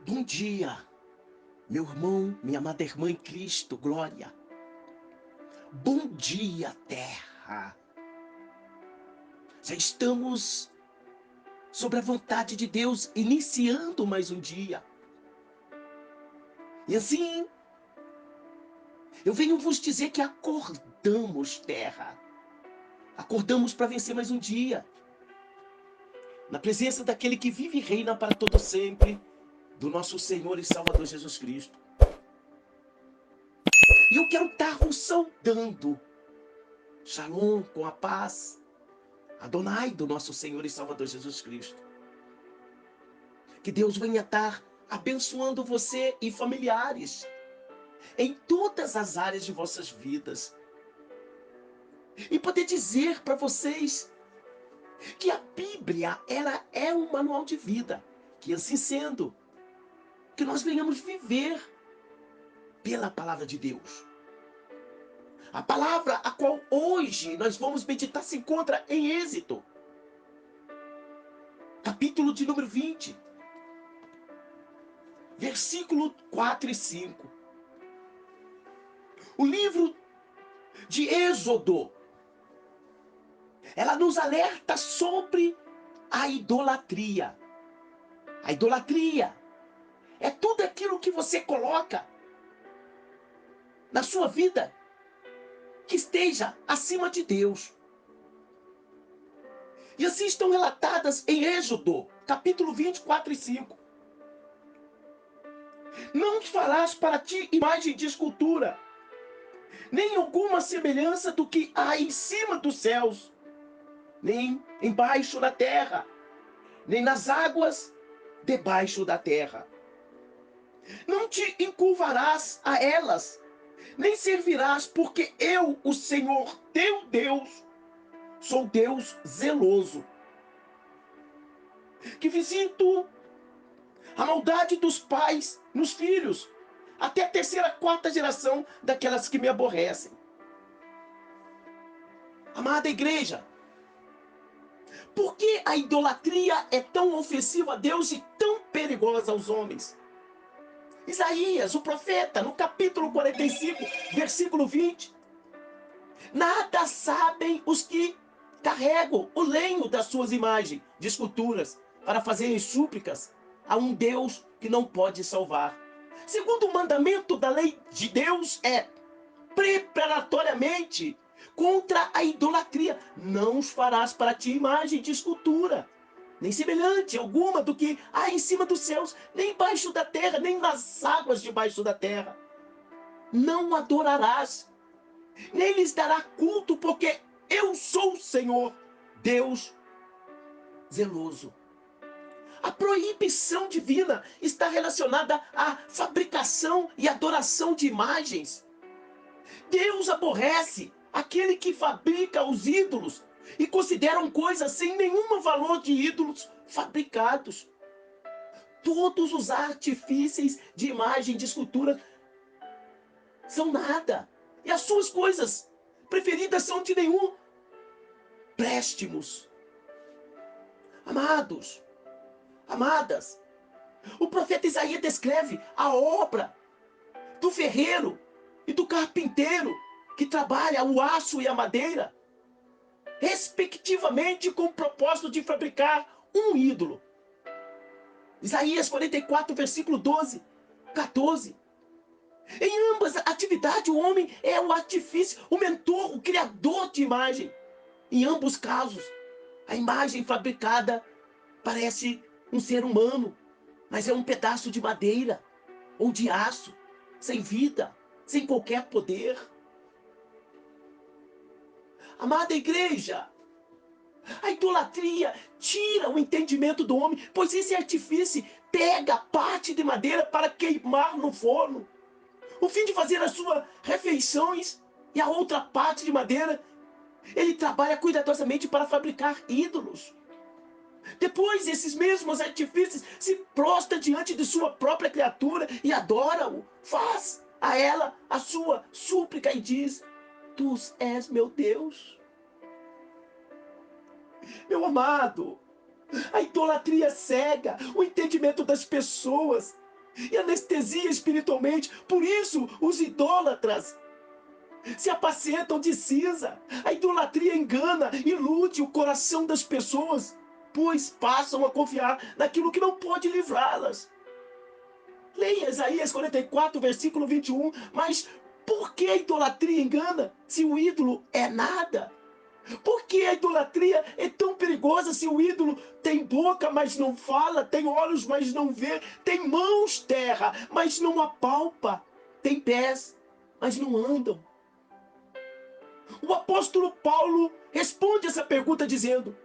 Bom dia, meu irmão, minha amada irmã em Cristo, glória. Bom dia, terra. Já estamos sobre a vontade de Deus, iniciando mais um dia. E assim, eu venho vos dizer que acordamos, terra. Acordamos para vencer mais um dia. Na presença daquele que vive e reina para todo sempre, do nosso Senhor e Salvador Jesus Cristo. E eu quero estar vos saudando. Shalom, com a paz. Adonai do nosso Senhor e Salvador Jesus Cristo. Que Deus venha estar abençoando você e familiares em todas as áreas de vossas vidas. E poder dizer para vocês que a Bíblia, ela é um manual de vida. Que assim sendo, que nós venhamos viver pela palavra de Deus. A palavra a qual hoje nós vamos meditar se encontra em Êxodo, capítulo de número 20, versículo 4 e 5. O livro de Êxodo, ela nos alerta sobre a idolatria. A idolatria é tudo aquilo que você coloca na sua vida que esteja acima de Deus. E assim estão relatadas em Êxodo, capítulo 24 e 5. Não farás para ti imagem de escultura, nem alguma semelhança do que há em cima dos céus, nem embaixo da terra, nem nas águas debaixo da terra. Não te encurvarás a elas, nem servirás, porque eu, o Senhor teu Deus, sou Deus zeloso, que visito a maldade dos pais nos filhos, até a terceira, quarta geração daquelas que me aborrecem. Amada igreja, por que a idolatria é tão ofensiva a Deus e tão perigosa aos homens? Isaías, o profeta, no capítulo 45, versículo 20. Nada sabem os que carregam o lenho das suas imagens de esculturas para fazerem súplicas a um Deus que não pode salvar. Segundo o mandamento da lei de Deus é preparatoriamente contra a idolatria. Não os farás para ti imagem de escultura, nem semelhante alguma do que há em cima dos céus, nem embaixo da terra, nem nas águas debaixo da terra. Não adorarás, nem lhes dará culto, porque eu sou o Senhor, Deus zeloso. A proibição divina está relacionada à fabricação e adoração de imagens. Deus aborrece aquele que fabrica os ídolos e consideram coisas sem nenhum valor de ídolos fabricados. Todos os artifícios de imagem de escultura são nada. E as suas coisas preferidas são de nenhum préstimos. Amados, amadas, o profeta Isaías descreve a obra do ferreiro e do carpinteiro que trabalha o aço e a madeira, respectivamente, com o propósito de fabricar um ídolo. Isaías 44, versículo 12, 14. Em ambas atividades, o homem é o artifício, o mentor, o criador de imagem. Em ambos casos, a imagem fabricada parece um ser humano, mas é um pedaço de madeira ou de aço, sem vida, sem qualquer poder. Amada igreja, a idolatria tira o entendimento do homem, pois esse artifício pega parte de madeira para queimar no forno, o fim de fazer as suas refeições, e a outra parte de madeira ele trabalha cuidadosamente para fabricar ídolos. Depois, esses mesmos artifícios se prostra diante de sua própria criatura e adora-o, faz a ela a sua súplica e diz: Tu és meu Deus. Meu amado, a idolatria cega o entendimento das pessoas e anestesia espiritualmente. Por isso, os idólatras se apacentam de cinza. A idolatria engana, ilude o coração das pessoas, pois passam a confiar naquilo que não pode livrá-las. Leia Isaías 44, versículo 21. Mas por que a idolatria engana se o ídolo é nada? Por que a idolatria é tão perigosa se o ídolo tem boca, mas não fala, tem olhos, mas não vê, tem mãos, terra, mas não apalpa, tem pés, mas não andam? O apóstolo Paulo responde essa pergunta dizendo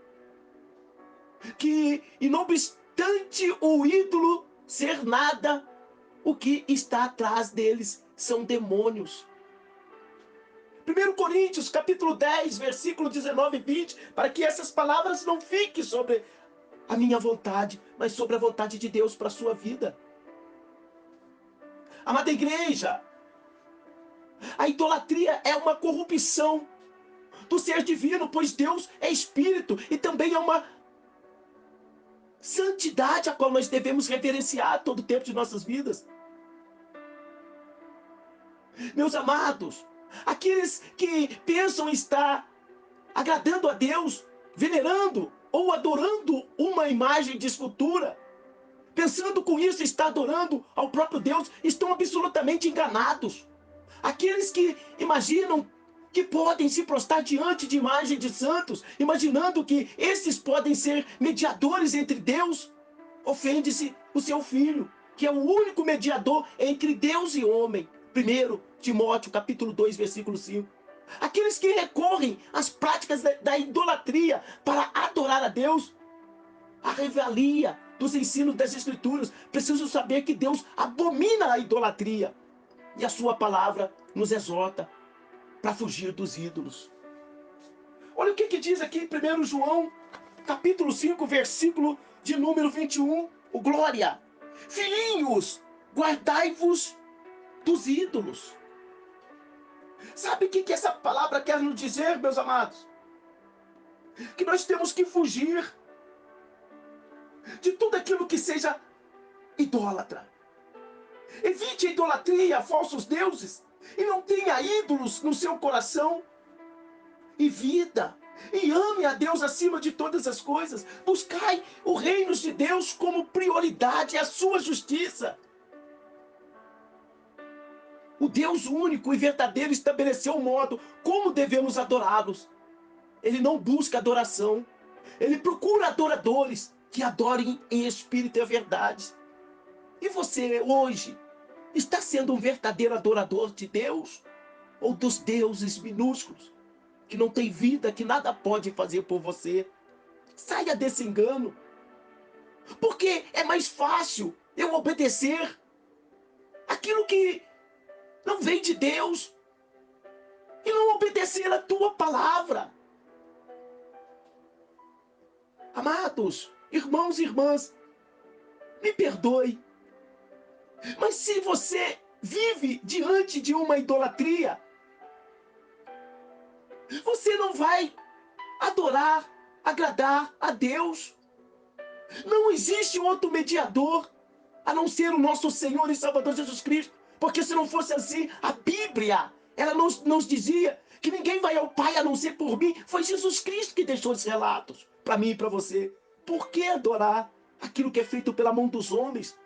que, e não obstante o ídolo ser nada, o que está atrás deles são demônios. 1 Coríntios, capítulo 10, versículo 19 e 20, para que essas palavras não fiquem sobre a minha vontade, mas sobre a vontade de Deus para a sua vida. Amada igreja, a idolatria é uma corrupção do ser divino, pois Deus é espírito, e também é uma santidade a qual nós devemos reverenciar todo o tempo de nossas vidas. Meus amados, aqueles que pensam estar agradando a Deus, venerando ou adorando uma imagem de escultura, pensando com isso estar adorando ao próprio Deus, estão absolutamente enganados. Aqueles que imaginam que podem se prostrar diante de imagem de santos, imaginando que esses podem ser mediadores entre Deus, ofende-se o seu filho, que é o único mediador entre Deus e homem. 1 Timóteo, capítulo 2, versículo 5. Aqueles que recorrem às práticas da idolatria para adorar a Deus, a revelia dos ensinos das Escrituras, precisam saber que Deus abomina a idolatria. E a sua palavra nos exorta para fugir dos ídolos. Olha o que diz aqui em 1 João, capítulo 5, versículo de número 21. O glória. Filhinhos, guardai-vos dos ídolos. Sabe o que essa palavra quer nos dizer, meus amados? Que nós temos que fugir de tudo aquilo que seja idólatra. Evite a idolatria a falsos deuses e não tenha ídolos no seu coração e vida. E ame a Deus acima de todas as coisas. Buscai o reino de Deus como prioridade, a sua justiça. O Deus único e verdadeiro estabeleceu o modo como devemos adorá-los. Ele não busca adoração. Ele procura adoradores que adorem em espírito e verdade. E você, hoje, está sendo um verdadeiro adorador de Deus? Ou dos deuses minúsculos, que não tem vida, que nada pode fazer por você? Saia desse engano. Porque é mais fácil eu obedecer aquilo que não vem de Deus e não obedecer a tua palavra. Amados, irmãos e irmãs, me perdoe, mas se você vive diante de uma idolatria, você não vai adorar, agradar a Deus. Não existe outro mediador a não ser o nosso Senhor e Salvador Jesus Cristo. Porque se não fosse assim, a Bíblia, ela nos dizia que ninguém vai ao Pai a não ser por mim. Foi Jesus Cristo que deixou esses relatos para mim e para você. Por que adorar aquilo que é feito pela mão dos homens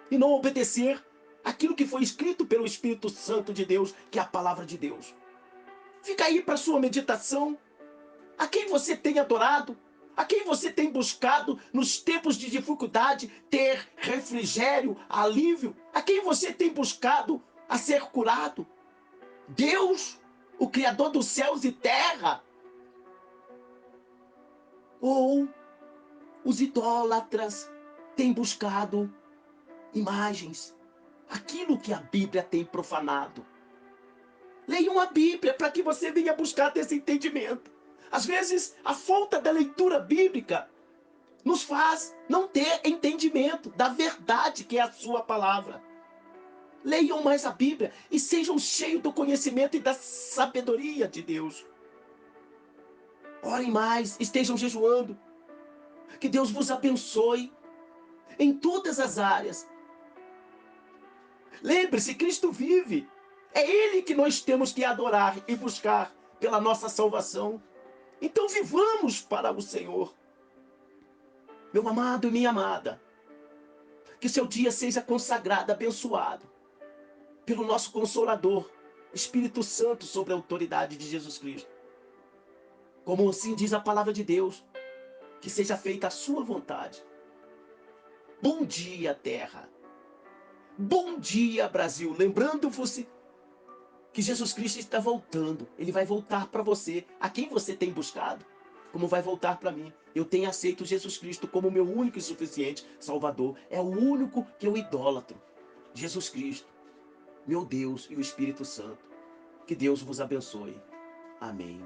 e não obedecer aquilo que foi escrito pelo Espírito Santo de Deus, que é a palavra de Deus? Fica aí para sua meditação. A quem você tem adorado? A quem você tem buscado nos tempos de dificuldade ter refrigério, alívio? A quem você tem buscado a ser curado? Deus, o Criador dos céus e terra? Ou os idólatras têm buscado imagens, aquilo que a Bíblia tem profanado? Leiam a Bíblia para que você venha buscar esse entendimento. Às vezes, a falta da leitura bíblica nos faz não ter entendimento da verdade que é a sua palavra. Leiam mais a Bíblia e sejam cheios do conhecimento e da sabedoria de Deus. Orem mais, estejam jejuando. Que Deus vos abençoe em todas as áreas. Lembre-se, Cristo vive. É Ele que nós temos que adorar e buscar pela nossa salvação. Então vivamos para o Senhor. Meu amado e minha amada, que seu dia seja consagrado, abençoado pelo nosso Consolador, Espírito Santo, sobre a autoridade de Jesus Cristo. Como assim diz a palavra de Deus, que seja feita a sua vontade. Bom dia, terra. Bom dia, Brasil. Lembrando-vos que Jesus Cristo está voltando. Ele vai voltar para você. A quem você tem buscado? Como vai voltar para mim? Eu tenho aceito Jesus Cristo como meu único e suficiente Salvador. É o único que eu idolatro. Jesus Cristo, meu Deus e o Espírito Santo. Que Deus vos abençoe. Amém.